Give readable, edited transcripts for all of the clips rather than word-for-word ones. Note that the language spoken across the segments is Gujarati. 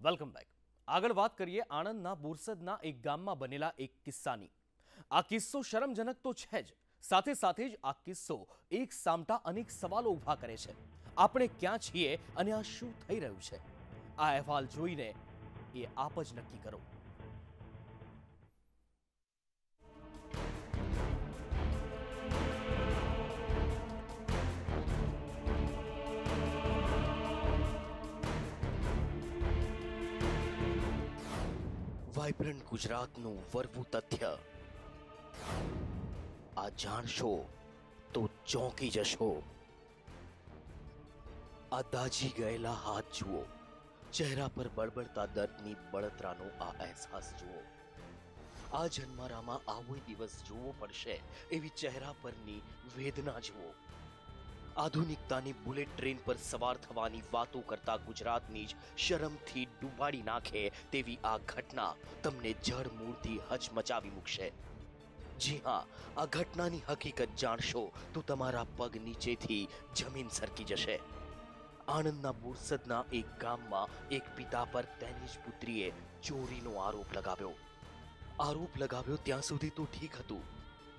Welcome back. આગળ વાત કરીએ આણંદના બોરસદના એક ગામમાં બનેલા એક કિસ્સાની। આ કિસ્સો શરમજનક તો છે જ, સાથે સાથે જ આ કિસ્સો એક સામટા અનેક સવાલો ઊભા કરે છે। આપણે ક્યાં છીએ અને આ શું થઈ રહ્યું છે? આ અહેવાલ જોઈને એ આપ જ નક્કી કરો। વાઇબ્રન્ટ ગુજરાતનું વરવું તથ્ય આ જાણશો તો ચોંકી જશો। આ દાજી ગયેલા હાથ જુઓ, ચહેરા પર બળબડતા દર્દની બળતરાનો આ અહેસાસ જુઓ। આ જન્મારામાં આવો દિવસ જોવો પડશે એવી ચહેરા પરની વેદના જુઓ। આધુનિકતાની બુલેટ ટ્રેન પર સવાર થવાની વાતો કરતા ગુજરાતની જ શરમથી ડૂબાડી નાખે તેવી આ ઘટના તમને જડ મૂળથી હચમચાવી મૂકશે। જી હા, આ ઘટનાની હકીકત જાણશો તો તમારા પગ નીચેથી જમીન સરકી જશે। આણંદના બોરસદના એક ગામમાં એક પિતા પર તેની જ પુત્રીએ ચોરીનો આરોપ લગાવ્યો। આરોપ લગાવ્યો ત્યાં સુધી તો ઠીક હતું,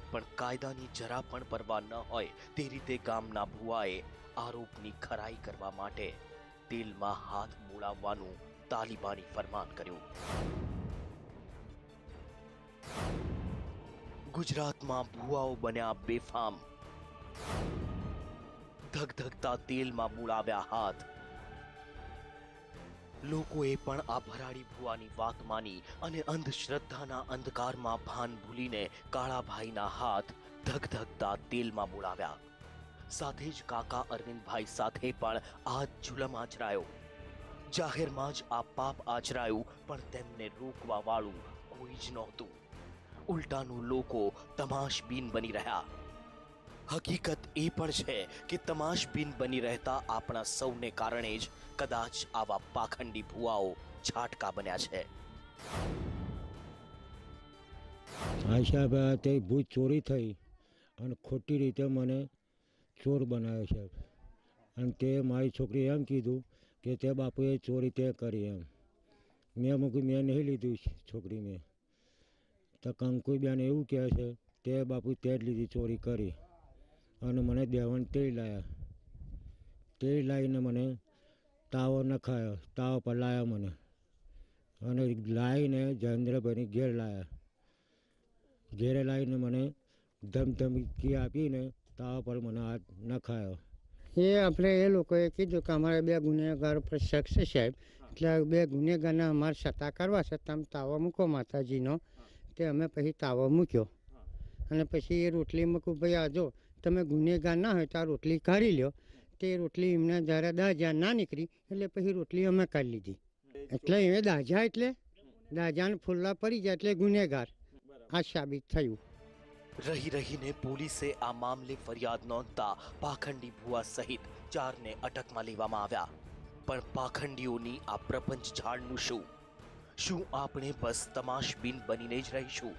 પણ કાયદાની જરા પણ પરવા ન હોય તે રીતે ગામના ભુવાએ આરોપની ખરાઈ કરવા માટે તેલમાં હાથ બોળાવવાનું તાલિબાની ફરમાન કર્યું। ગુજરાતમાં ભુવાઓ બન્યા બેફામ, ધગધગતા તેલમાં બોળાવ્યા હાથ। લોકોએ પણ આ ભરાડી ભુવાની વાત માની અને અંધશ્રદ્ધાના અંધકારમાં ભાન ભૂલીને કાળાભાઈના હાથ ધગધગતા તેલમાં બોળાવ્યા। સાથે જ કાકા અરવિંદભાઈ સાથે પણ આ જુલમ આચરાયો। જાહેરમાં જ આ પાપ આચરાયું, પણ તેમને રોકવા વાળું કોઈ જ નહોતું। ઉલટાનું લોકો તમાશબીન બની રહ્યા। હકીકત એ પણ છે કે તમાશબીન બની રહેતા આપણા સૌને કારણે જ કદાચ આવા પાખંડી ભુવાઓ છાટકા બન્યા છે। સાહેબ, તે ભૂત ચોરી થઈ અને ખોટી રીતે મને ચોર બનાવ્યો છે, અને તે મારી છોકરી એમ કીધું કે તે બાપુએ ચોરી તે કરી એમ। મેં મૂકી મેં નહીં લીધું છોકરી, મેં તો કંકુબેન એવું કહે છે તે બાપુ તે જ લીધી, ચોરી કરી અને મને દેવાન તેલ લાવ્યા। તેલ લાવીને મને તાવો નખાયો, તાવ પર લાવ્યા મને અને લાવીને જયેન્દ્રભાઈની ઘેર લાવ્યા। ઘેરે લાવીને મને ધમધમકી આપીને તાવ પર મને હાથ નખાયો। એ આપણે એ લોકોએ કીધું કે અમારે 2 ગુનેગાર પર શક છે સાહેબ, એટલે 2 ગુનેગારના અમારે સત્તા કરવા છે, તમે તાવો મૂકો માતાજીનો। તે અમે પછી તાવો મૂક્યો અને પછી એ રોટલી મૂકું, ભાઈ આ જો તમે ગુનેગાર ના હોય તો આ રોટલી કાઢી લ્યો। તે રોટલી એમને જ્યારે દાજા ના નીકળી એટલે પછી રોટલી અમે કાઢી લીધી। એટલે એ દાજા એટલે દાજાને ફુલ્લા પડી જાય એટલે ગુનેગાર આ સાબિત થયું। રહી રહીને પોલીસે આ મામલે ફરિયાદ નોંધતા પાખંડી ભુવા સહિત 4ને અટકમાં લેવામાં આવ્યા। પણ પાખંડીઓની આ પ્રપંચ ઝાડનું શું? શું આપણે બસ તમાશબીન બનીને જ રહીશું?